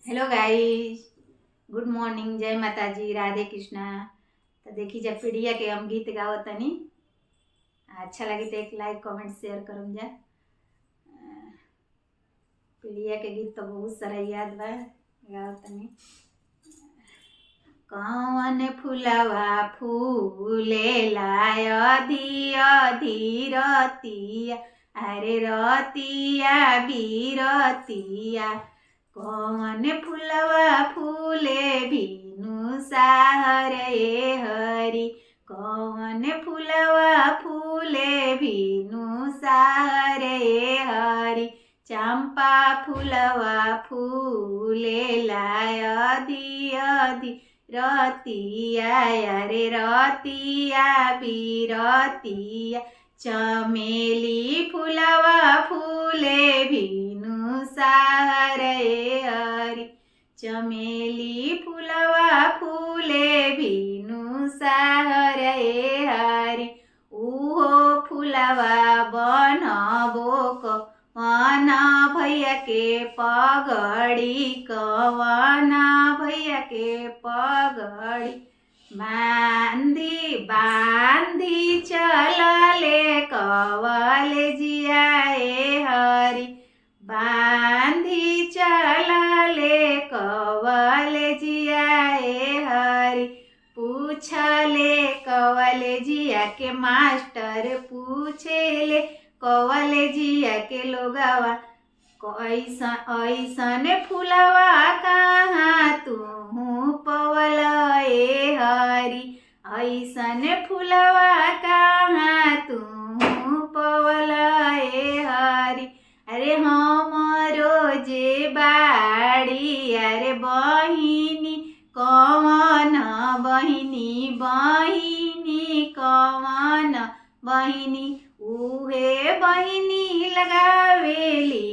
Hello guys, good morning, जय माता जी, राधे कृष्णा। तो देखी जब पीढ़िया के हम गीत गावत तनी, अच्छा लगी तो एक लाइक कमेंट शेयर करूँ जा। पीढ़िया के गीत तो बहुत सारा याद बा, गावत तनी। कौन फुलवा फूलेला अधि अधि रतिया, अरे रतिया बीरतिया। कौन फुलवा फूले भीनु साहर ए हरि, कौन फुलवा फूले भीनु साहर ए हरि। चंपा फुलवा फूलेला अधि अधि रतिया, अरे रतिया बीरतिया। चमेली फुलवा फूले भीनु साहर ए हरि, चमेली फुलवा फूले भीनु साहर ए हरि। उहो फुलवा बनबो कवन भैया के पगड़ी, कवन भैया के पगड़ी। बांधी बांधी चलले कवलेजिया ए हरि, बांधी चलले कवलेजिया ए हरि। पूछले कवलेजिया के मास्टर, पूछेले कवलेजिया के लोगवा, ऐसन फुलवा कहाँ तू पवल ए हरि, ऐसन फुलवा कहाँ तू पवल ए हरि। अरे हमरो जे बाड़ी, अरे बहिनी कवन बहिनी, बहिनी कवन बहिनी। उहे बहिनी लगावेली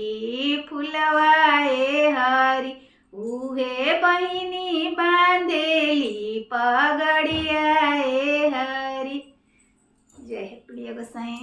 फुलवा ए हरि, उहे बहिनी बांधेली पगड़िया ए हरि। जय प्रिय गोसाई।